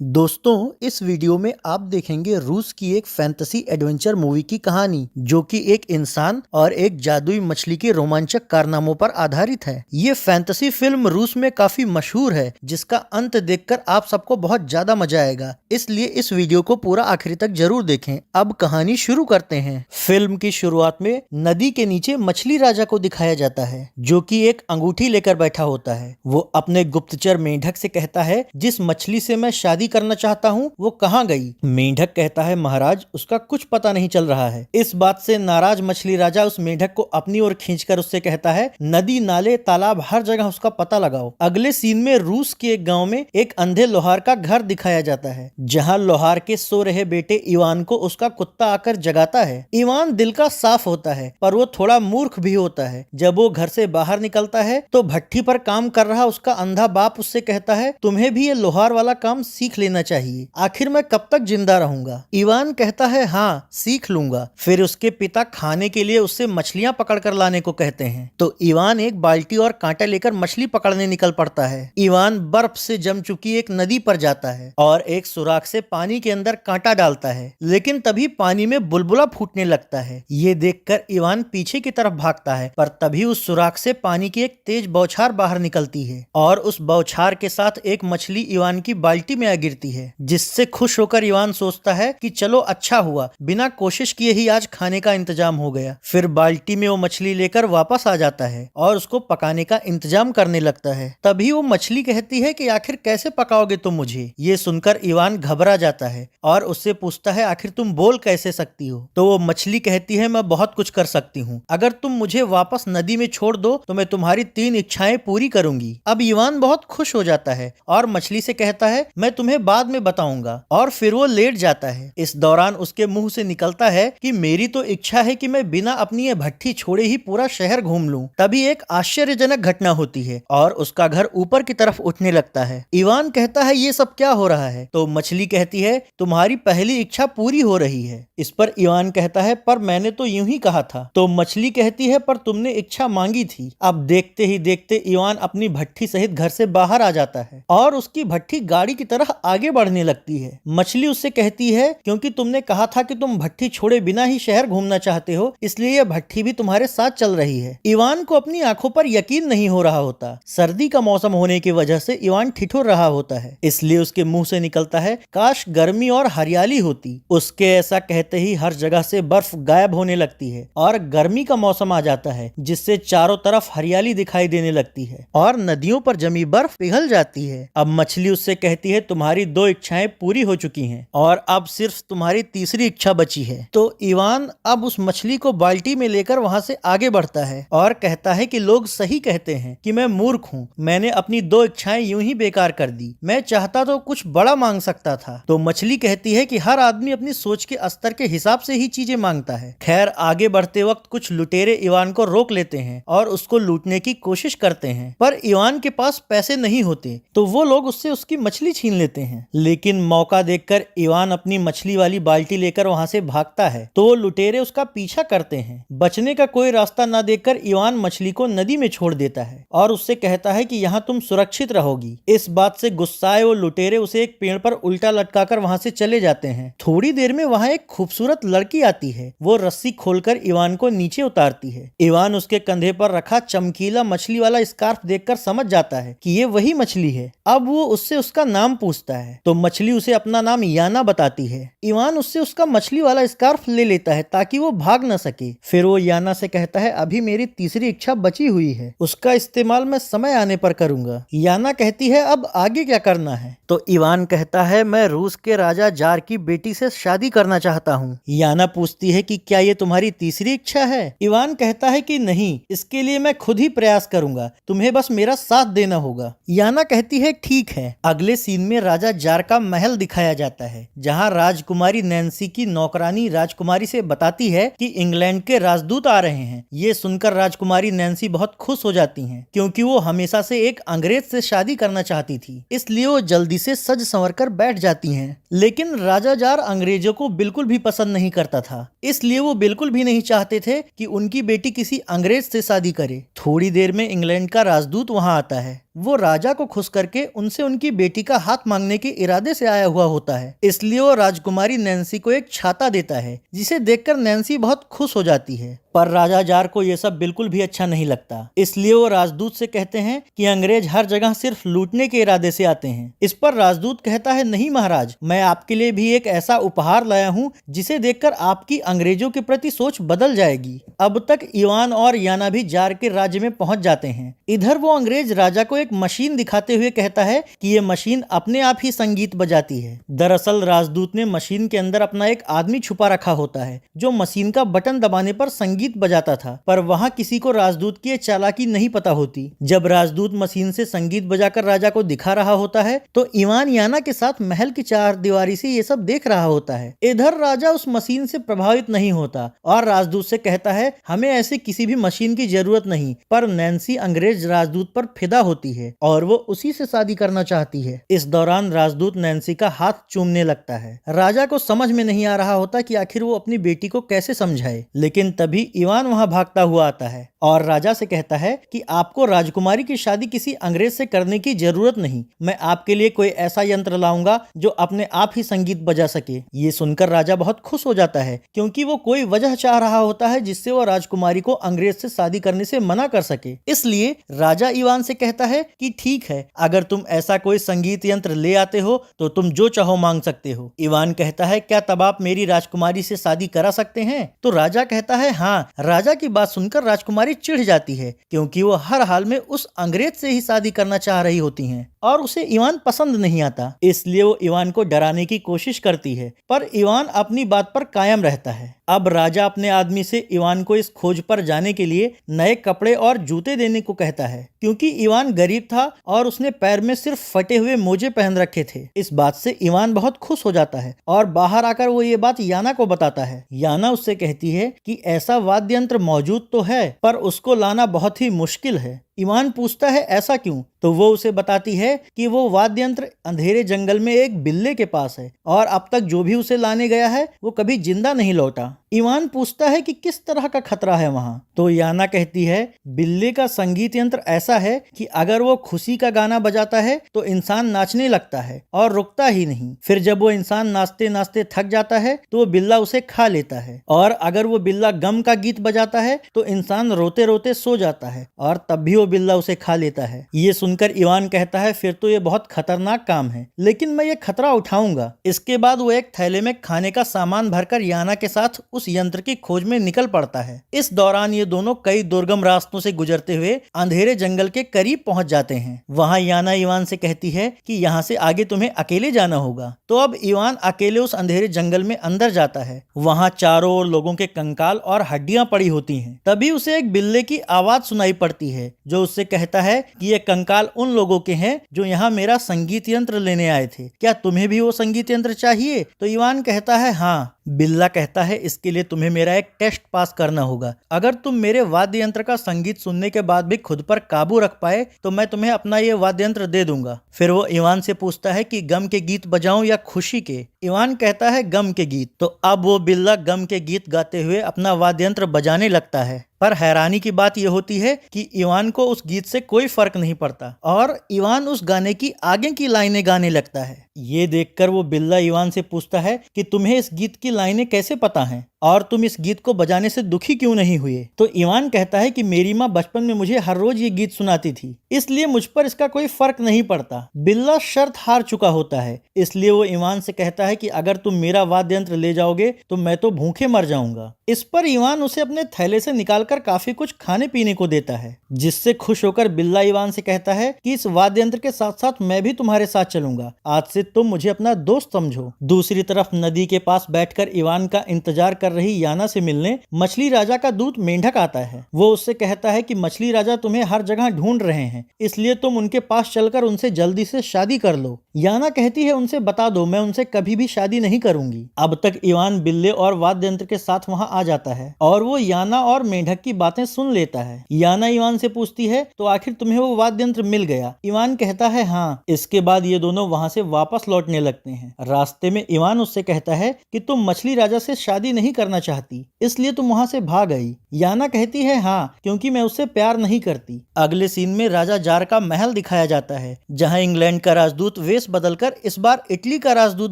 दोस्तों, इस वीडियो में आप देखेंगे रूस की एक फैंटेसी एडवेंचर मूवी की कहानी जो कि एक इंसान और एक जादुई मछली के रोमांचक कारनामों पर आधारित है। ये फैंटेसी फिल्म रूस में काफी मशहूर है जिसका अंत देखकर आप सबको बहुत ज्यादा मजा आएगा, इसलिए इस वीडियो को पूरा आखिरी तक जरूर देखें। अब कहानी शुरू करते हैं। फिल्म की शुरुआत में नदी के नीचे मछली राजा को दिखाया जाता है जो कि एक अंगूठी लेकर बैठा होता है। वो अपने गुप्तचर मेंढक से कहता है, जिस मछली से मैं शादी करना चाहता हूँ वो कहाँ गई? मेंढक कहता है, महाराज उसका कुछ पता नहीं चल रहा है। इस बात से नाराज मछली राजा उस मेंढक को अपनी ओर खींचकर उससे कहता है, नदी नाले तालाब हर जगह उसका पता लगाओ। अगले सीन में रूस के एक गांव में एक अंधे लोहार का घर दिखाया जाता है जहां लोहार के सो रहे बेटे इवान को उसका कुत्ता आकर जगाता है। इवान दिल का साफ होता है पर वो थोड़ा मूर्ख भी होता है। जब वो घर से बाहर निकलता है तो भट्ठी पर काम कर रहा उसका अंधा बाप उससे कहता है, तुम्हें भी ये लोहार वाला काम सीख लेना चाहिए, आखिर मैं कब तक जिंदा रहूंगा? इवान कहता है, हाँ सीख लूंगा। फिर उसके पिता खाने के लिए उससे मछलियां पकड़कर लाने को कहते हैं तो इवान एक बाल्टी और कांटा लेकर मछली पकड़ने निकल पड़ता है। इवान बर्फ से जम चुकी एक नदी पर जाता है और एक सुराख से पानी के अंदर कांटा डालता है, लेकिन तभी पानी में बुलबुला फूटने लगता है। ये देखकर इवान पीछे की तरफ भागता है पर तभी उस सुराख से पानी की एक तेज बौछार बाहर निकलती है और उस बौछार के साथ एक मछली इवान की बाल्टी में आ गिरती है, जिससे खुश होकर इवान सोचता है कि चलो अच्छा हुआ, बिना कोशिश किए ही आज खाने का इंतजाम हो गया। फिर बाल्टी में वो मछली लेकर वापस आ जाता है और उसको पकाने का इंतजाम करने लगता है। तभी वो मछली कहती है कि आखिर कैसे पकाओगे तुम मुझे? ये सुनकर इवान घबरा जाता है और उससे पूछता है, आखिर तुम बोल कैसे सकती हो? तो वो मछली कहती है, मैं बहुत कुछ कर सकती हूँ, अगर तुम मुझे वापस नदी में छोड़ दो तो मैं तुम्हारी 3 इच्छाएं पूरी करूंगी। अब इवान बहुत खुश हो जाता है और मछली से कहता है, मैं तुम्हें बाद में बताऊंगा, और फिर वो लेट जाता है। इस दौरान उसके मुंह से निकलता है कि मेरी तो इच्छा है कि मैं बिना अपनी ये भट्ठी छोड़े ही पूरा शहर घूम लूं। तभी एक आश्चर्यजनक घटना होती है और उसका घर ऊपर की तरफ उठने लगता है। इवान कहता है, ये सब क्या हो रहा है? तो मछली कहती है, तुम्हारी पहली इच्छा पूरी हो रही है। इस पर इवान कहता है, पर मैंने तो यूं ही कहा था। तो मछली कहती है, पर तुमने इच्छा मांगी थी। अब देखते ही देखते इवान अपनी भट्ठी सहित घर से बाहर आ जाता है और उसकी भट्ठी गाड़ी की तरह आगे बढ़ने लगती है। मछली उससे कहती है, क्योंकि तुमने कहा था कि तुम भट्ठी छोड़े बिना ही शहर घूमना चाहते हो, इसलिए यह भट्ठी भी तुम्हारे साथ चल रही है। इवान को अपनी आंखों पर यकीन नहीं हो रहा होता। सर्दी का मौसम होने की वजह से इवान ठिठुर रहा होता है, इसलिए उसके मुंह से निकलता है, काश गर्मी और हरियाली होती। उसके ऐसा कहते ही हर जगह से बर्फ गायब होने लगती है और गर्मी का मौसम आ जाता है, जिससे चारों तरफ हरियाली दिखाई देने लगती है और नदियों पर जमी बर्फ पिघल जाती है। अब मछली उससे कहती है, तुम्हारी 2 इच्छाएं पूरी हो चुकी हैं और अब सिर्फ तुम्हारी तीसरी इच्छा बची है। तो इवान अब उस मछली को बाल्टी में लेकर वहां से आगे बढ़ता है और कहता है कि लोग सही कहते हैं कि मैं मूर्ख हूँ, मैंने अपनी 2 इच्छाएं यूं ही बेकार कर दी, मैं चाहता तो कुछ बड़ा मांग सकता था। तो मछली कहती है कि हर आदमी अपनी सोच के स्तर के हिसाब से ही चीजें मांगता है। खैर, आगे बढ़ते वक्त कुछ लुटेरे इवान को रोक लेते हैं और उसको लूटने की कोशिश करते हैं, पर इवान के पास पैसे नहीं होते तो वो लोग उससे उसकी मछली छीन लेते हैं। लेकिन मौका देखकर इवान अपनी मछली वाली बाल्टी लेकर वहां से भागता है तो वो लुटेरे उसका पीछा करते हैं। बचने का कोई रास्ता न देखकर इवान मछली को नदी में छोड़ देता है और उससे कहता है कि यहाँ तुम सुरक्षित रहोगी। इस बात से गुस्साए वो लुटेरे उसे एक पेड़ पर उल्टा लटकाकर वहां से चले जाते हैं। थोड़ी देर में वहां एक खूबसूरत लड़की आती है। वो रस्सी खोलकर इवान को नीचे उतारती है। इवान उसके कंधे पर रखा चमकीला मछली वाला स्कार्फ देखकर समझ जाता है कि ये वही मछली है। अब वो उससे उसका नाम पूछता है तो मछली उसे अपना नाम याना बताती है। इवान उससे उसका मछली वाला स्कार्फ ले लेता है ताकि वो भाग न सके। फिर वो याना से कहता है, अभी मेरी तीसरी इच्छा बची हुई है, उसका इस्तेमाल मैं समय आने पर करूंगा। याना कहती है, अब आगे क्या करना है? तो इवान कहता है, मैं रूस के राजा जार की बेटी से शादी करना चाहता हूँ। याना पूछती है कि क्या ये तुम्हारी तीसरी इच्छा है? इवान कहता है कि नहीं, इसके लिए मैं खुद ही प्रयास करूंगा, तुम्हें बस मेरा साथ देना होगा। याना कहती है, ठीक है। अगले सीन में राजा जार का महल दिखाया जाता है जहाँ राजकुमारी नैन्सी की नौकरानी राजकुमारी से बताती है कि इंग्लैंड के राजदूत आ रहे हैं। ये सुनकर राजकुमारी नैन्सी बहुत खुश हो जाती हैं क्योंकि वो हमेशा से एक अंग्रेज से शादी करना चाहती थी, इसलिए वो जल्दी से सज संवर कर बैठ जाती हैं। लेकिन राजा जार अंग्रेजों को बिल्कुल भी पसंद नहीं करता था, इसलिए वो बिल्कुल भी नहीं चाहते थे कि उनकी बेटी किसी अंग्रेज से शादी करे। थोड़ी देर में इंग्लैंड का राजदूत वहां आता है। वो राजा को खुश करके उनसे उनकी बेटी का हाथ मांगने के इरादे से आया हुआ होता है। इसलिए वो राजकुमारी नैन्सी को एक छाता देता है, जिसे देखकर नैन्सी बहुत खुश हो जाती है। पर राजा जार को ये सब बिल्कुल भी अच्छा नहीं लगता। इसलिए वो राजदूत से कहते हैं कि अंग्रेज हर जगह सिर्फ लूटने के इरादे से आते हैं। इस पर राजदूत कहता है, नहीं महाराज, मैं आपके लिए भी एक ऐसा उपहार लाया हूँ जिसे देखकर आपकी अंग्रेजों के प्रति सोच बदल जाएगी। अब तक इवान और याना भी जार के राज्य में पहुंच जाते हैं। इधर वो अंग्रेज राजा को एक मशीन दिखाते हुए कहता है कि ये मशीन अपने आप ही संगीत बजाती है। दरअसल राजदूत ने मशीन के अंदर अपना एक आदमी छुपा रखा होता है, जो मशीन का बटन दबाने पर संगीत बजाता था। पर वहां किसी को राजदूत की चालाकी नहीं पता होती। जब राजदूत मशीन से संगीत बजाकर राजा को दिखा रहा होता है तो इवान याना के साथ महल की चार दीवारी से ये सब देख रहा होता है। इधर राजा उस मशीन से प्रभावित नहीं होता और राजदूत से कहता है, हमें ऐसी किसी भी मशीन की जरूरत नहीं। पर नैन्सी अंग्रेज राजदूत पर फिदा होती है और वो उसी से शादी करना चाहती है। इस दौरान राजदूत नैन्सी का हाथ चूमने लगता है। राजा को समझ में नहीं आ रहा होता कि आखिर वो अपनी बेटी को कैसे समझाए। लेकिन तभी इवान वहां भागता हुआ आता है और राजा से कहता है कि आपको राजकुमारी की शादी किसी अंग्रेज से करने की जरूरत नहीं। मैं आपके लिए कोई ऐसा यंत्र लाऊंगा जो अपने आप ही संगीत बजा सके। ये सुनकर राजा बहुत खुश हो जाता है, क्योंकि वो कोई वजह चाह रहा होता है जिससे वो राजकुमारी को अंग्रेज से शादी करने से मना कर सके। इसलिए राजा इवान से कहता है कि ठीक है, अगर तुम ऐसा कोई संगीत यंत्र ले आते हो तो तुम जो चाहो मांग सकते हो। इवान कहता है, क्या तब आप मेरी राजकुमारी से शादी करा सकते हैं? तो राजा कहता है, हाँ। राजा की बात सुनकर राजकुमारी चिढ़ जाती है, क्योंकि वो हर हाल में उस अंग्रेज से ही शादी करना चाह रही होती हैं और उसे इवान पसंद नहीं आता। इसलिए वो इवान को डराने की कोशिश करती है, पर इवान अपनी बात पर कायम रहता है। अब राजा अपने आदमी से इवान को इस खोज पर जाने के लिए नए कपड़े और जूते देने को कहता है, क्योंकि इवान गरीब था और उसने पैर में सिर्फ फटे हुए मोजे पहन रखे थे। इस बात से इवान बहुत खुश हो जाता है और बाहर आकर वो ये बात याना को बताता है। याना उससे कहती है कि ऐसा वाद्य यंत्र मौजूद तो है, पर उसको लाना बहुत ही मुश्किल है। इवान पूछता है, ऐसा क्यों? तो वो उसे बताती है कि वो वाद्य यंत्र अंधेरे जंगल में एक बिल्ले के पास है और अब तक जो भी उसे लाने गया है वो कभी जिंदा नहीं लौटा। इवान पूछता है कि किस तरह का खतरा है वहां। तो याना कहती है, बिल्ले का संगीत यंत्र ऐसा है कि अगर वो खुशी का गाना बजाता है तो इंसान नाचने लगता है और रुकता ही नहीं। फिर जब वो इंसान नाचते नाचते थक जाता है तो वो बिल्ला उसे खा लेता है, और अगर वो बिल्ला गम का गीत बजाता है तो इंसान रोते रोते सो जाता है और तब भी वो बिल्ला उसे खा लेता है। ये सुनकर इवान कहता है, फिर तो ये बहुत खतरनाक काम है, लेकिन मैं ये खतरा उठाऊंगा। इसके बाद वो एक थैले में खाने का सामान भरकर याना के साथ उस यंत्र की खोज में निकल पड़ता है। इस दौरान ये दोनों कई दुर्गम रास्तों से गुजरते हुए अंधेरे जंगल के करीब पहुंच जाते हैं। वहां याना इवान से कहती है कि यहाँ से आगे तुम्हें अकेले जाना होगा। तो अब इवान अकेले उस अंधेरे जंगल में अंदर जाता है। वहां चारों ओर लोगों के कंकाल और हड्डियां पड़ी होती हैं। तभी उसे एक बिल्ले की आवाज सुनाई पड़ती है, जो उससे कहता है कि ये कंकाल उन लोगों के हैं जो यहाँ मेरा संगीत यंत्र लेने आए थे। क्या तुम्हें भी वो संगीत यंत्र चाहिए? तो इवान कहता है, हाँ। बिल्ला कहता है, इसके लिए तुम्हें मेरा एक टेस्ट पास करना होगा। अगर तुम मेरे वाद्य यंत्र का संगीत सुनने के बाद भी खुद पर काबू रख पाए तो मैं तुम्हें अपना ये वाद्य यंत्र दे दूंगा। फिर वो इवान से पूछता है कि गम के गीत बजाऊं या खुशी के? इवान कहता है, गम के गीत। तो अब वो बिल्ला गम के गीत गाते हुए अपना वाद्य यंत्र बजाने लगता है। पर हैरानी की बात यह होती है कि इवान को उस गीत से कोई फर्क नहीं पड़ता और इवान उस गाने की आगे की लाइनें गाने लगता है। ये देखकर वो बिल्ला इवान से पूछता है कि तुम्हें इस गीत की लाइनें कैसे पता हैं और तुम इस गीत को बजाने से दुखी क्यों नहीं हुए? तो इवान कहता है कि मेरी माँ बचपन में मुझे हर रोज ये गीत सुनाती थी, इसलिए मुझ पर इसका कोई फर्क नहीं पड़ता। बिल्ला शर्त हार चुका होता है, इसलिए वो इवान से कहता है कि अगर तुम मेरा वाद्य यंत्र ले जाओगे तो मैं तो भूखे मर जाऊंगा। इस पर इवान उसे अपने थैले से निकालकर काफी कुछ खाने पीने को देता है, जिससे खुश होकर बिल्ला इवान से कहता है कि इस वाद्य यंत्र के साथ साथ मैं भी तुम्हारे साथ चलूंगा। आज से तुम मुझे अपना दोस्त समझो। दूसरी तरफ नदी के पास बैठकर इवान का इंतजार कर रही याना से मिलने मछली राजा का दूत मेंढक आता है। वो उससे कहता है कि मछली राजा तुम्हें हर जगह ढूंढ रहे हैं, इसलिए तुम उनके पास चलकर उनसे जल्दी से शादी कर लो। याना कहती है, उनसे बता दो, मैं उनसे कभी भी शादी नहीं करूंगी। अब तक इवान बिल्ले और वाद्य यंत्र के साथ वहां आ जाता है और वो याना और मेंढक की बातें सुन लेता है। याना इवान से पूछती है, तो आखिर तुम्हें वो वाद्य यंत्र मिल गया? इवान कहता है, हाँ। इसके बाद ये दोनों वहां से वापस लौटने लगते हैं। रास्ते में इवान उससे कहता है कि तुम मछली राजा से शादी नहीं करना चाहती, इसलिए तुम वहां से भाग आई। याना कहती है हाँ, क्योंकि मैं उससे प्यार नहीं करती। अगले सीन में राजा जार का महल दिखाया जाता है, जहां इंग्लैंड का राजदूत वेश बदलकर इस बार इटली का राजदूत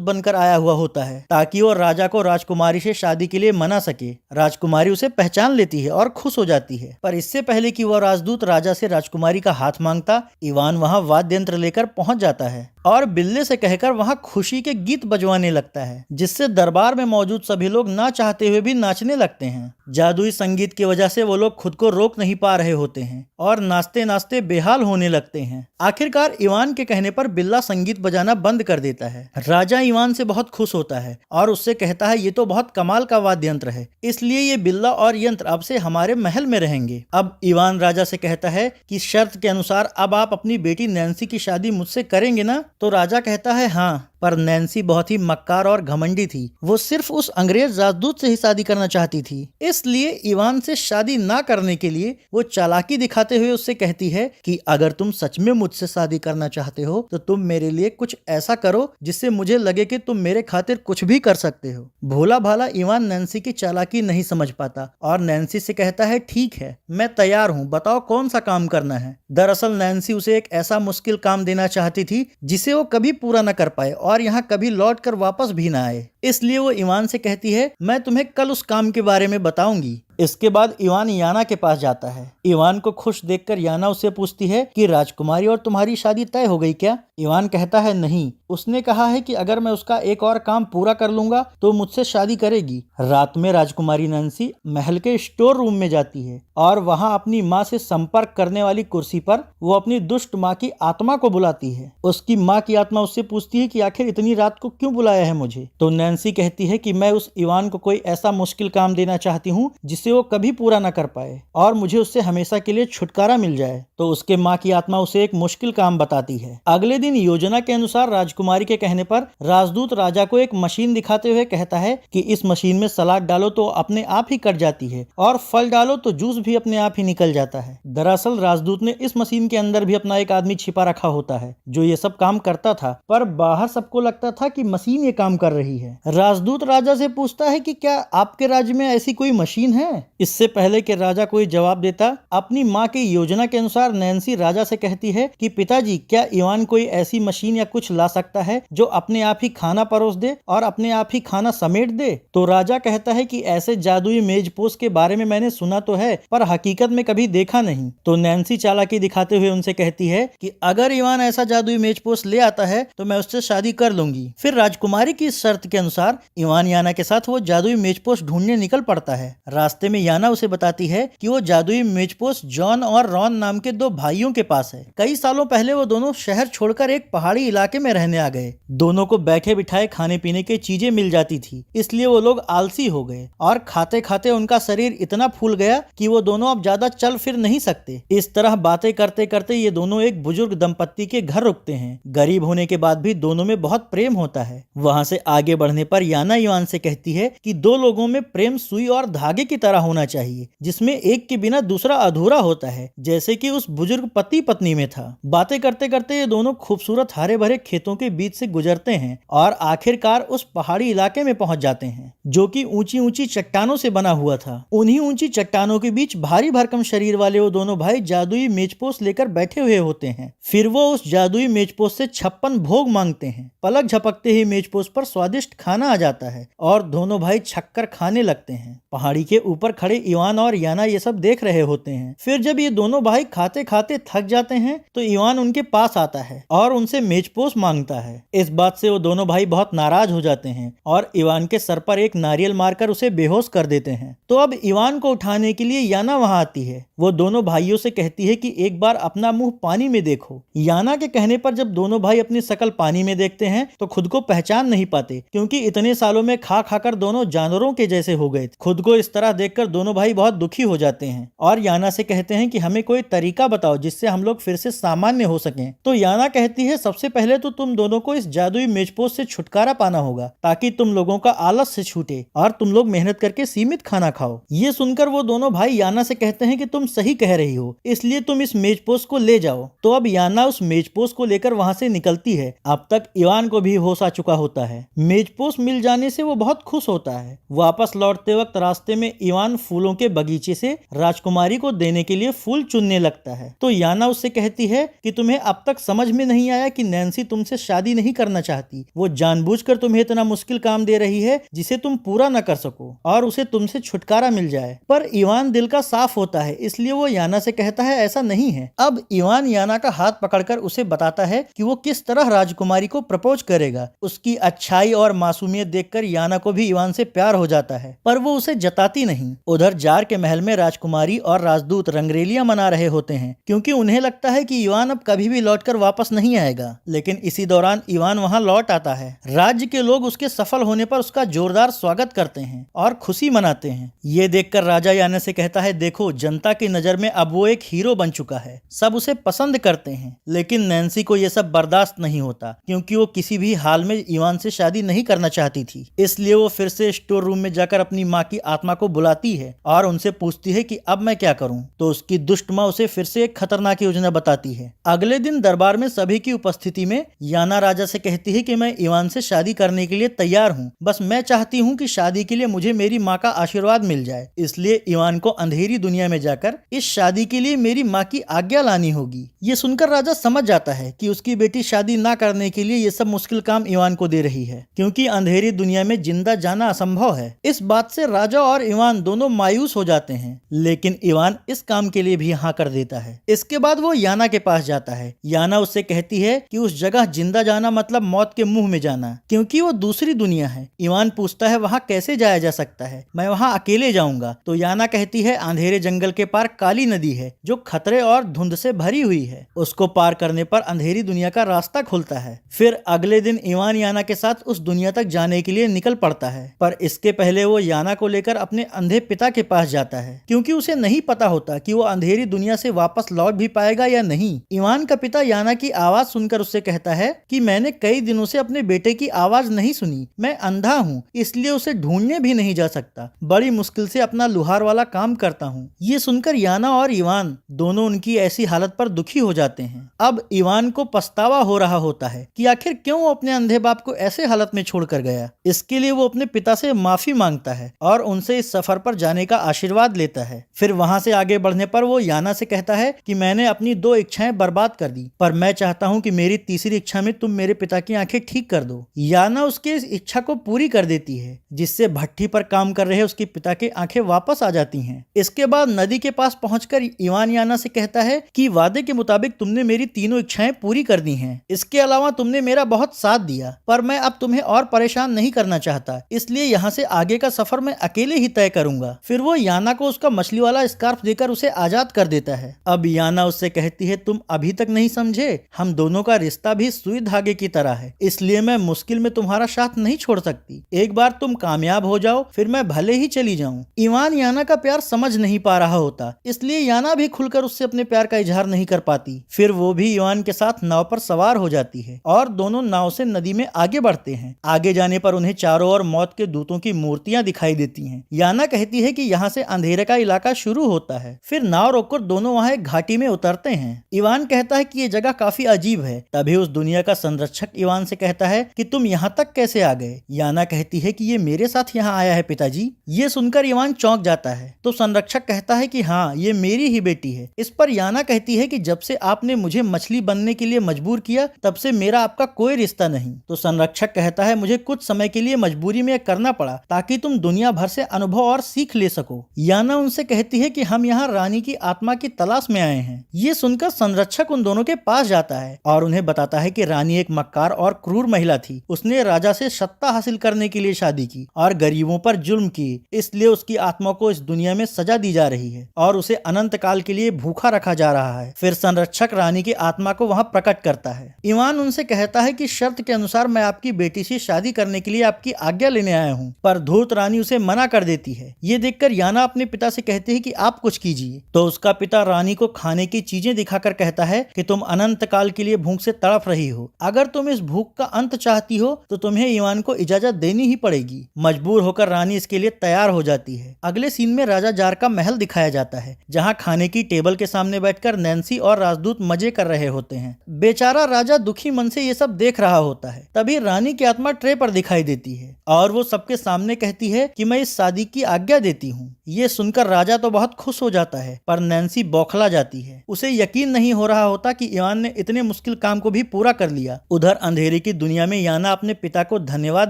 बनकर आया हुआ होता है, ताकि वो राजा को राजकुमारी से शादी के लिए मना सके। राजकुमारी उसे पहचान लेती है और खुश हो जाती है, पर इससे पहले कि वह राजदूत राजा से राजकुमारी का हाथ मांगता, इवान वहां वाद्य यंत्र लेकर पहुंच जाता है और बिल्ले से कहकर वहां खुशी के गीत बजवाने लगता है, जिससे दरबार में मौजूद सभी लोग ना चाहते हुए भी नाचने लगते हैं। जादुई संगीत की वजह से वो लोग खुद को रोक नहीं पा रहे होते हैं और नाचते नाचते बेहाल होने लगते हैं। आखिरकार इवान के कहने पर बिल्ला संगीत बजाना बंद कर देता है। राजा इवान से बहुत खुश होता है और उससे कहता है ये तो बहुत कमाल का वाद्य यंत्र है, इसलिए ये बिल्ला और यंत्र अब से हमारे महल में रहेंगे। अब इवान राजा से कहता है कि शर्त के अनुसार अब आप अपनी बेटी नैन्सी की शादी मुझसे करेंगे ना? तो राजा कहता है हाँ, पर नैन्सी बहुत ही मक्कार और घमंडी थी। वो सिर्फ उस अंग्रेज राजदूत से ही शादी करना चाहती थी, इसलिए इवान से शादी ना करने के लिए वो चालाकी दिखाते हुए उससे कहती है कि अगर तुम सच में मुझसे शादी करना चाहते हो तो तुम मेरे लिए कुछ ऐसा करो जिससे मुझे लगे कि तुम मेरे खातिर कुछ भी कर सकते हो। भोला भाला इवान नैन्सी की चालाकी नहीं समझ पाता और नैन्सी से कहता है ठीक है, मैं तैयार हूँ, बताओ कौन सा काम करना है। दरअसल नैन्सी उसे एक ऐसा मुश्किल काम देना चाहती थी जिसे वो कभी पूरा न कर पाए और यहाँ कभी लौट कर वापस भी ना आए, इसलिए वो इवान से कहती है मैं तुम्हें कल उस काम के बारे में बताऊंगी। इसके बाद इवान याना के पास जाता है। इवान को खुश देखकर याना उससे पूछती है कि राजकुमारी और तुम्हारी शादी तय हो गई क्या? इवान कहता है नहीं, उसने कहा है कि अगर मैं उसका एक और काम पूरा कर लूंगा तो मुझसे शादी करेगी। रात में राजकुमारी नैन्सी महल के स्टोर रूम में जाती है और वहां अपनी माँ से संपर्क करने वाली कुर्सी पर वो अपनी दुष्ट माँ की आत्मा को बुलाती है। उसकी माँ की आत्मा उससे पूछती है कि आखिर इतनी रात को क्यों बुलाया है मुझे? तो नैन्सी कहती है कि मैं उस इवान को कोई ऐसा मुश्किल काम देना चाहती हूँ जिसे वो कभी पूरा न कर पाए और मुझे उससे हमेशा के लिए छुटकारा मिल जाए। तो उसके माँ की आत्मा उसे एक मुश्किल काम बताती है। अगले दिन योजना के अनुसार राजकुमारी के कहने पर राजदूत राजा को एक मशीन दिखाते हुए कहता है कि इस मशीन में सलाद डालो तो अपने आप ही कट जाती है और फल डालो तो जूस भी अपने आप ही निकल जाता है। दरअसल राजदूत ने इस मशीन के अंदर भी अपना एक आदमी छिपा रखा होता है जो ये सब काम करता था, पर बाहर सबको लगता था कि मशीन ये काम कर रही है। राजदूत राजा से पूछता है कि क्या आपके राज्य में ऐसी कोई मशीन है? इससे पहले कि राजा कोई जवाब देता, अपनी माँ की योजना के अनुसार नैन्सी राजा से कहती है कि पिताजी, क्या इवान कोई ऐसी मशीन या कुछ ला सकता है जो अपने आप ही खाना परोस दे और अपने आप ही खाना समेट दे? तो राजा कहता है कि ऐसे जादुई मेजपोश के बारे में मैंने सुना तो है, पर हकीकत में कभी देखा नहीं। तो नैन्सी चालाकी दिखाते हुए उनसे कहती है कि अगर इवान ऐसा जादुई मेजपोश ले आता है तो मैं उससे शादी कर लूंगी। फिर राजकुमारी की शर्त के अनुसार इवान याना के साथ वो जादुई मेजपोश ढूंढने निकल पड़ता है। रास्ते में याना उसे बताती है कि वो जादुई मेजपोश जॉन और रॉन नाम के दो भाइयों के पास है। कई सालों पहले वो दोनों शहर छोड़कर एक पहाड़ी इलाके में रहने आ गए। दोनों को बैठे बिठाए खाने पीने की चीजें मिल जाती थी, इसलिए वो लोग आलसी हो गए और खाते खाते उनका शरीर इतना फूल गया कि वो दोनों अब ज्यादा चल फिर नहीं सकते। इस तरह बातें करते करते ये दोनों एक बुजुर्ग दंपत्ति के घर रुकते हैं। गरीब होने के बाद भी दोनों में बहुत प्रेम होता है। वहां से आगे बढ़ने पर याना इवान से कहती है कि दो लोगों में प्रेम सुई और धागे की तरह होना चाहिए, जिसमें एक के बिना दूसरा अधूरा होता है, जैसे कि उस बुजुर्ग पति पत्नी में था। बातें करते करते ये दोनों खूबसूरत हरे भरे खेतों के बीच से गुजरते हैं और आखिरकार उस पहाड़ी इलाके में पहुंच जाते हैं जो कि ऊंची ऊंची चट्टानों से बना हुआ था। उन्हीं ऊंची चट्टानों के बीच भारी भरकम शरीर वाले वो दोनों भाई जादुई मेजपोश लेकर बैठे हुए होते हैं। फिर वो उस जादुई मेजपोश से 56 भोग मांगते हैं। पलक झपकते ही मेजपोश पर स्वादिष्ट खाना आ जाता है और दोनों भाई छक्कर खाने लगते हैं। पहाड़ी के ऊपर खड़े इवान और याना ये सब देख रहे होते हैं। फिर जब ये दोनों भाई खाते खाते थक जाते हैं तो इवान उनके पास आता है और उनसे मेजपोश मांगता है। इस बात से वो दोनों भाई बहुत नाराज हो जाते हैं और इवान के सर पर एक नारियल मारकर उसे बेहोश कर देते हैं। तो अब इवान को उठाने के लिए याना वहां आती है। वो दोनों भाइयों से कहती है कि एक बार अपना मुंह पानी में देखो। याना के कहने पर जब दोनों भाई अपनी शकल पानी में देखते हैं तो खुद को पहचान नहीं पाते, क्योंकि इतने सालों में खा खाकर दोनों जानवरों के जैसे हो गए। खुद को इस तरह देख देखकर दोनों भाई बहुत दुखी हो जाते हैं और याना से कहते हैं कि हमें कोई तरीका बताओ जिससे हम लोग फिर से सामान्य हो सकें। तो याना कहती है सबसे पहले तो तुम दोनों को इस जादुई मेजपोश से छुटकारा पाना होगा ताकि तुम लोगों का आलस से छूटे और तुम लोग मेहनत करके सीमित खाना खाओ। ये सुनकर वो दोनों भाई याना से कहते हैं कि तुम सही कह रही हो, इसलिए तुम इस मेजपोश को ले जाओ। तो अब याना उस मेजपोश को लेकर वहां से निकलती है। अब तक इवान को भी होश आ चुका होता है। मेजपोश मिल जाने से वो बहुत खुश होता है। वापस लौटते वक्त रास्ते में इवान फूलों के बगीचे से राजकुमारी को देने के लिए फूल चुनने लगता है। तो याना उससे कहती है कि तुम्हें अब तक समझ में नहीं आया कि नैन्सी तुमसे शादी नहीं करना चाहती। वो जानबूझकर तुम्हें इतना मुश्किल काम दे रही है जिसे तुम पूरा न कर सको और उसे तुमसे छुटकारा मिल जाए। पर इवान दिल का साफ होता है, इसलिए वो याना से कहता है ऐसा नहीं है। अब इवान याना का हाथ पकड़कर उसे बताता है कि वो किस तरह राजकुमारी को प्रपोज करेगा। उसकी अच्छाई और मासूमियत देखकर याना को भी इवान से प्यार हो जाता है, पर वो उसे जताती नहीं। उधर जार के महल में राजकुमारी और राजदूत रंगरेलियां मना रहे होते हैं क्योंकि उन्हें लगता है कि इवान अब कभी भी लौटकर वापस नहीं आएगा। लेकिन इसी दौरान इवान वहां लौट आता है। राज्य के लोग उसके सफल होने पर उसका जोरदार स्वागत करते हैं और खुशी मनाते हैं। ये देखकर राजा याना से कहता है देखो, जनता की नजर में अब वो एक हीरो बन चुका है, सब उसे पसंद करते हैं। लेकिन नैन्सी को यह सब बर्दाश्त नहीं होता क्योंकि वो किसी भी हाल में इवान से शादी नहीं करना चाहती थी। इसलिए वो फिर से स्टोर रूम में जाकर अपनी माँ की आत्मा को बुलाती है और उनसे पूछती है कि अब मैं क्या करूं। तो उसकी दुष्ट माँ उसे फिर से एक खतरनाक योजना बताती है। अगले दिन दरबार में सभी की उपस्थिति में याना राजा से कहती है कि मैं इवान से शादी करने के लिए तैयार हूँ, बस मैं चाहती हूँ कि शादी के लिए मुझे मेरी माँ का आशीर्वाद मिल जाए। इसलिए इवान को अंधेरी दुनिया में जाकर इस शादी के लिए मेरी माँ की आज्ञा लानी होगी। ये सुनकर राजा समझ जाता है कि उसकी बेटी शादी ना करने के लिए ये सब मुश्किल काम इवान को दे रही है क्योंकि अंधेरी दुनिया में जिंदा जाना असंभव है। इस बात से राजा और इवान दोनों मायूस हो जाते हैं, लेकिन इवान इस काम के लिए भी हाँ कर देता है। इसके बाद वो याना के पास जाता है। याना उससे कहती है कि उस जगह जिंदा जाना मतलब मौत के मुंह में जाना, क्योंकि वो दूसरी दुनिया है। इवान पूछता है वहां कैसे जाया जा सकता है, मैं वहां अकेले जाऊंगा। तो याना कहती है अंधेरे जंगल के पार काली नदी है जो खतरे और धुंध से भरी हुई है, उसको पार करने पर अंधेरी दुनिया का रास्ता खुलता है। फिर अगले दिन इवान याना के साथ उस दुनिया तक जाने के लिए निकल पड़ता है, पर इसके पहले वो याना को लेकर अपने अंधे पिता के पास जाता है क्योंकि उसे नहीं पता होता कि वो अंधेरी दुनिया से वापस लौट भी पाएगा या नहीं। इवान का पिता याना की आवाज सुनकर उससे कहता है कि मैंने कई दिनों से अपने बेटे की आवाज नहीं सुनी, मैं अंधा हूँ इसलिए उसे ढूंढने भी नहीं जा सकता, बड़ी मुश्किल से अपना लुहार वाला काम करता हूँ। ये सुनकर याना और इवान दोनों उनकी ऐसी हालत पर दुखी हो जाते हैं। अब इवान को पछतावा हो रहा होता है कि आखिर क्यों वो अपने अंधे बाप को ऐसे हालत में छोड़कर गया। इसके लिए वो अपने पिता से माफी मांगता है और उनसे इस सफर पर जाने का आशीर्वाद लेता है। फिर वहां से आगे बढ़ने पर वो याना से कहता है कि मैंने अपनी 2 इच्छाएं बर्बाद कर दी, पर मैं चाहता हूं कि मेरी तीसरी इच्छा में तुम मेरे पिता की आंखें ठीक कर दो। याना उसके इस इच्छा को पूरी कर देती है जिससे भट्टी पर काम कर रहे उसके पिता की आंखें वापस आ जाती हैं। इसके बाद नदी के पास पहुंचकर इवान याना से कहता है कि वादे के मुताबिक तुमने मेरी तीनों इच्छाएं पूरी कर दी हैं। इसके अलावा तुमने मेरा बहुत साथ दिया, पर मैं अब तुम्हें और परेशान नहीं करना चाहता, इसलिए यहाँ से आगे का सफर मैं अकेले ही तय करूंगा। फिर वो याना को उसका मछली वाला स्कार्फ देकर उसे आजाद कर देता है। अब याना उससे कहती है तुम अभी तक नहीं समझे, हम दोनों का रिश्ता भी सुई धागे की तरह है, इसलिए मैं मुश्किल में तुम्हारा साथ नहीं छोड़ सकती। एक बार तुम कामयाब हो जाओ फिर मैं भले ही चली जाऊं। इवान याना का प्यार समझ नहीं पा रहा होता, इसलिए याना भी खुलकर उससे अपने प्यार का इजहार नहीं कर पाती। फिर वो भी इवान के साथ नाव पर सवार हो जाती है और दोनों नाव से नदी में आगे बढ़ते हैं। आगे जाने पर उन्हें चारों ओर मौत के दूतों की मूर्तियां दिखाई देती हैं। याना कहती है कि यहाँ से अंधेरे का इलाका शुरू होता है। फिर नाव रोककर दोनों वहां एक घाटी में उतरते हैं। इवान कहता है कि ये जगह काफी अजीब है। तभी उस दुनिया का संरक्षक इवान से कहता है कि तुम यहाँ तक कैसे आ गए। याना कहती है कि ये मेरे साथ यहाँ आया है पिताजी। ये सुनकर इवान चौंक जाता है। तो संरक्षक कहता है कि हाँ, ये मेरी ही बेटी है। इस पर याना कहती है कि जब से आपने मुझे मछली बनने के लिए मजबूर किया तब से मेरा आपका कोई रिश्ता नहीं। तो संरक्षक कहता है मुझे कुछ समय के लिए मजबूरी में करना पड़ा ताकि तुम दुनिया भर से अनुभव और सीख ले सको। याना उनसे कहती है कि हम यहाँ रानी की आत्मा की तलाश में आए हैं। ये सुनकर संरक्षक उन दोनों के पास जाता है और उन्हें बताता है कि रानी एक मक्कार और क्रूर महिला थी। उसने राजा से सत्ता हासिल करने के लिए शादी की और गरीबों पर जुल्म किए, इसलिए उसकी आत्मा को इस दुनिया में सजा दी जा रही है और उसे अनंत काल के लिए भूखा रखा जा रहा है। फिर संरक्षक रानी की आत्मा को वहां प्रकट करता है। इवान उनसे कहता है कि शर्त के अनुसार मैं आपकी बेटी से शादी करने के लिए आपकी आज्ञा लेने आया हूँ, पर धूर्त रानी उसे मना कर देती है। ये देखकर याना अपने पिता से कहती है कि आप कुछ कीजिए। तो उसका पिता रानी को खाने की चीजें दिखाकर कहता है कि तुम अनंत काल के लिए भूख से तड़प रही हो, अगर तुम इस भूख का अंत चाहती हो तो तुम्हें इवान को इजाजत देनी ही पड़ेगी। मजबूर होकर रानी इसके लिए तैयार हो जाती है। अगले सीन में राजा जार का महल दिखाया जाता है, जहाँ खाने की टेबल के सामने बैठकर नैन्सी और राजदूत मजे कर रहे होते हैं। बेचारा राजा दुखी मन से ये सब देख रहा होता है। तभी रानी की आत्मा ट्रे पर दिखाई देती है और वो सबके सामने कहती है कि मैं इस शादी की आज्ञा देती हूँ। ये सुनकर राजा तो बहुत खुश हो जाता है, पर नैन्सी बौखला जाती है। उसे यकीन नहीं हो रहा होता कि इवान ने इतने मुश्किल काम को भी पूरा कर लिया। उधर अंधेरे की दुनिया में याना अपने पिता को धन्यवाद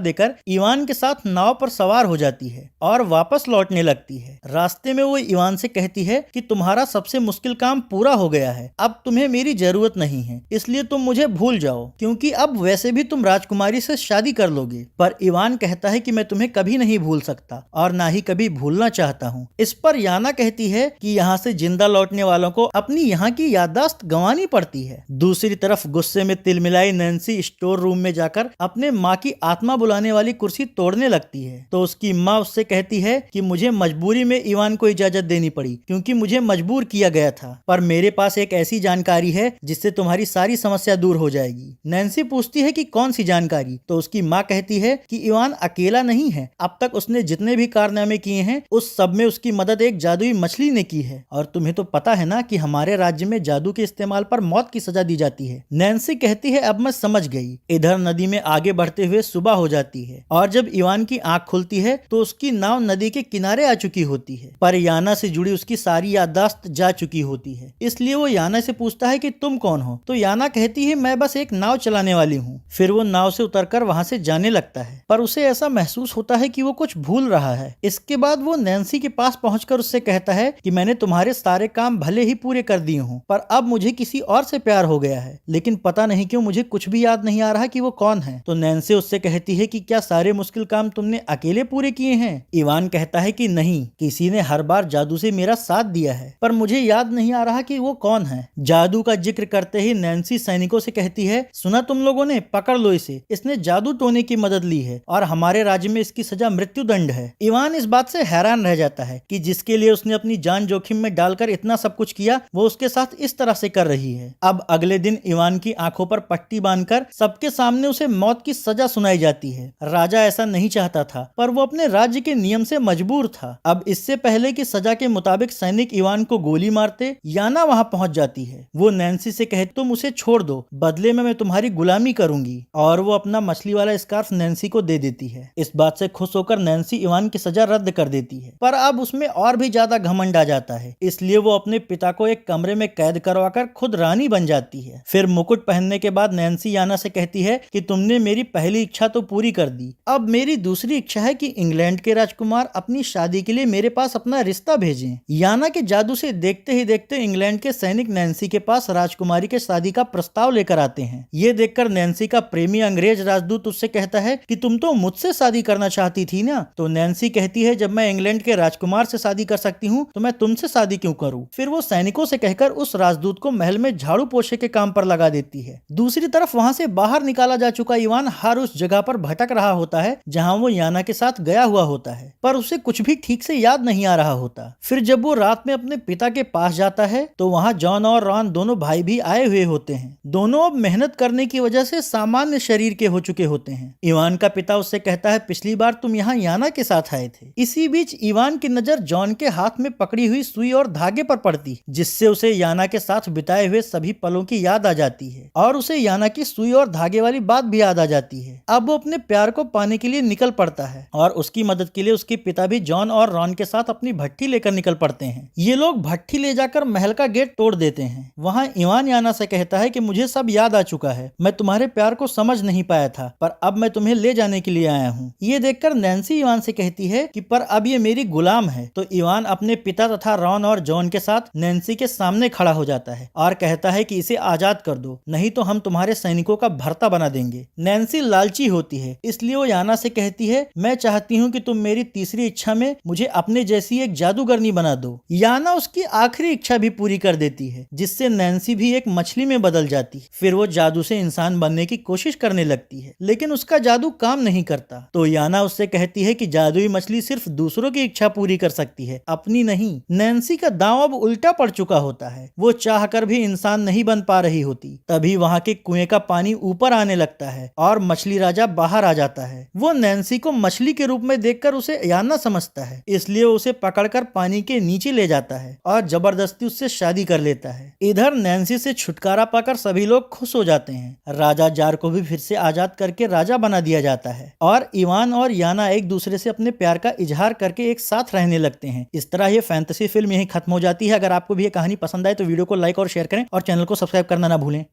देकर इवान के साथ नाव पर सवार हो जाती है और वापस लौटने लगती है। रास्ते में वो इवान से कहती है कि तुम्हारा सबसे मुश्किल काम पूरा हो गया है, अब तुम्हें मेरी जरूरत नहीं है, इसलिए तुम मुझे भूल जाओ, क्योंकि अब वैसे भी तुम राजकुमारी से शादी कर लोगे। पर इवान कहता है कि मैं तुम्हें कभी नहीं भूल सकता और ना ही कभी भूलना चाहता हूँ। इस पर याना कहती है कि यहाँ से जिंदा लौटने वालों को अपनी यहाँ की याददाश्त गंवानी पड़ती है। दूसरी तरफ गुस्से में तिलमिलाई नैन्सी स्टोर रूम में जाकर अपने माँ की आत्मा बुलाने वाली कुर्सी तोड़ने लगती है। तो उसकी माँ उससे कहती है कि मुझे मजबूरी में इवान को इजाजत देनी पड़ी, क्योंकि मुझे मजबूर किया गया था, पर मेरे पास एक ऐसी जानकारी है जिससे तुम्हारी सारी समस्या दूर हो जाएगी। नैन्सी पूछती है कि कौन सी जानकारी? तो उसकी माँ कहती है कि इवान अकेला नहीं है, अब तक उसने जितने भी कारनामे किए हैं उस सब में उसकी मदद एक जादुई मछली ने की है, और तुम्हें तो पता है ना कि हमारे राज्य में जादू के इस्तेमाल पर मौत की सजा दी जाती है। नैन्सी कहती है अब मैं समझ गई। इधर नदी में आगे बढ़ते हुए सुबह हो जाती है और जब इवान की आंख खुलती है तो उसकी नाव नदी के किनारे आ चुकी होती है, पर याना से जुड़ी उसकी सारी याददाश्त जा चुकी होती है। इसलिए वो याना से पूछता है कि तुम कौन हो? तो याना कहती है मैं बस एक नाव चलाने वाली हूँ। फिर वो नाव से उतरकर वहाँ से जाने लगता है, पर उसे ऐसा महसूस होता है कि वो कुछ भूल रहा है। इसके बाद वो नैन्सी के पास पहुंचकर उससे कहता है कि मैंने तुम्हारे सारे काम भले ही पूरे कर दिए हूँ, पर अब मुझे किसी और से प्यार हो गया है, लेकिन पता नहीं क्यों मुझे कुछ भी याद नहीं आ रहा कि वो कौन है। तो नैन्सी उससे कहती है कि क्या सारे मुश्किल काम तुमने अकेले पूरे किए हैं? इवान कहता है कि नहीं, किसी ने हर बार जादू से मेरा साथ दिया है, पर मुझे याद नहीं आ रहा कि वो कौन है। जादू का जिक्र करते ही नैन्सी सैनिकों से कहती है सुना तुम लोगों ने, पकड़ लो इसे, इसने जादू टोने की मदद ली है और हमारे राज्य में इसकी सजा मृत्यु दंड है। इवान इस बात से हैरान रह जाता है कि जिसके लिए उसने अपनी जान जोखिम में डालकर इतना सब कुछ किया वो उसके साथ इस तरह से कर रही है। अब अगले दिन इवान की आंखों पर पट्टी बांधकर सबके सामने उसे मौत की सजा सुनाई जाती है। राजा ऐसा नहीं चाहता था, पर वो अपने राज्य के नियम से मजबूर था। अब इससे पहले कि सजा के मुताबिक सैनिक इवान को गोली मारते, याना वहां पहुंच जाती है। वो नैन्सी से कहे तुम उसे छोड़ दो, बदले में मैं तुम्हारी गुलामी करूंगी, और वो अपना मछली वाला स्कार्फ नैन्सी को दे देती है। इस बात से खुश होकर नैन्सी इवान की सजा रद्द कर देती है, पर अब उसमें और भी ज्यादा घमंड आ जाता है, इसलिए वो अपने पिता को एक कमरे में कैद करवाकर खुद रानी बन जाती है। फिर मुकुट पहनने के बाद नैन्सी याना से कहती है कि तुमने मेरी पहली इच्छा तो पूरी कर दी, अब मेरी दूसरी इच्छा है कि इंग्लैंड के राजकुमार अपनी शादी के लिए मेरे पास अपना रिश्ता भेजें। याना के जादू से देखते ही देखते इंग्लैंड के सैनिक नैन्सी के पास राजकुमारी के शादी का प्रस्ताव लेकर आते हैं। ये देखकर नैन्सी का प्रेमी अंग्रेज राजदूत उससे कहता है कि तुम तो मुझसे शादी करना चाहती थी ना? तो नैन्सी कहती है जब मैं इंग्लैंड के राजकुमार से शादी कर सकती हूँ तो मैं तुमसे शादी क्यों करूँ? फिर वो सैनिकों से कहकर उस राजदूत को महल में झाड़ू पोछे के काम पर लगा देती है। दूसरी तरफ वहाँ से बाहर निकाला जा चुका इवान हर उस जगह पर भटक रहा होता है जहाँ वो याना के साथ गया हुआ होता है, पर उसे कुछ भी ठीक से याद नहीं आ रहा होता। फिर जब वो रात में अपने पिता के पास जाता है तो वहाँ जॉन और रॉन दोनों भाई भी आए हुए होते हैं। दोनों अब मेहनत करने की वजह से सामान्य शरीर के हो चुके होते हैं। इवान का पिता उससे कहता है पिछली बार तुम यहाँ याना के साथ आए थे। इसी बीच इवान की नजर जॉन के हाथ में पकड़ी हुई सुई और धागे पर पड़ती, जिससे उसे याना के साथ बिताए हुए सभी पलों की याद आ जाती है और उसे याना की सुई और धागे वाली बात भी याद आ जाती है। अब वो अपने प्यार को पाने के लिए निकल पड़ता है और उसकी मदद के लिए उसके पिता भी जॉन और रॉन के साथ अपनी भट्ठी लेकर निकल पड़ते हैं। ये लोग भट्ठी ले जाकर महल का गेट तोड़ देते हैं। वहाँ इवान याना से कहता है कि मुझे सब याद आ चुका है, मैं तुम्हारे प्यार को समझ नहीं पाया था, पर अब मैं तुम्हें ले जाने के लिए आया हूँ। ये देखकर नैन्सी इवान से कहती है कि पर अब ये मेरी गुलाम है। तो इवान अपने पिता तथा रॉन और जॉन के साथ नैन्सी के सामने खड़ा हो जाता है और कहता है कि इसे आजाद कर दो, नहीं तो हम तुम्हारे सैनिकों का भर्ता बना देंगे। नैन्सी लालची होती है, इसलिए वो याना से कहती है मैं चाहती हूँ कि तुम मेरी तीसरी इच्छा में मुझे अपने जैसी एक जादूगरनी बना दो। याना उसकी आखिरी इच्छा भी पूरी कर देती है, जिससे नैन्सी भी एक मछली में बदल जाती। फिर वो जादू से इंसान बनने की कोशिश करने लगती है, लेकिन उसका जादू काम नहीं करता। तो याना उससे कहती है कि जादुई मछली सिर्फ दूसरों की इच्छा पूरी कर सकती है, अपनी नहीं। नैन्सी का दांव अब उल्टा पड़ चुका होता है। वो चाहकर भी इंसान नहीं बन पा रही होती। तभी वहाँ के कुएं का पानी ऊपर आने लगता है और मछली राजा बाहर आ जाता है। वो नैन्सी को मछली के रूप में देखकर उसे याना समझता है, इसलिए उसे पकड़कर पानी के नीचे ले जाता है और जबरदस्ती उससे शादी कर लेता है। इधर नैन्सी से छुटकारा पाकर सभी लोग खुश हो जाते हैं। राजा जार को भी फिर से आजाद करके राजा बना दिया जाता है और इवान और याना एक दूसरे से अपने प्यार का इजहार करके एक साथ रहने लगते हैं। इस तरह ये फैंटेसी फिल्म यहीं खत्म हो जाती है। अगर आपको भी ये कहानी पसंद आए तो वीडियो को लाइक और शेयर करें और चैनल को सब्सक्राइब करना ना भूलें।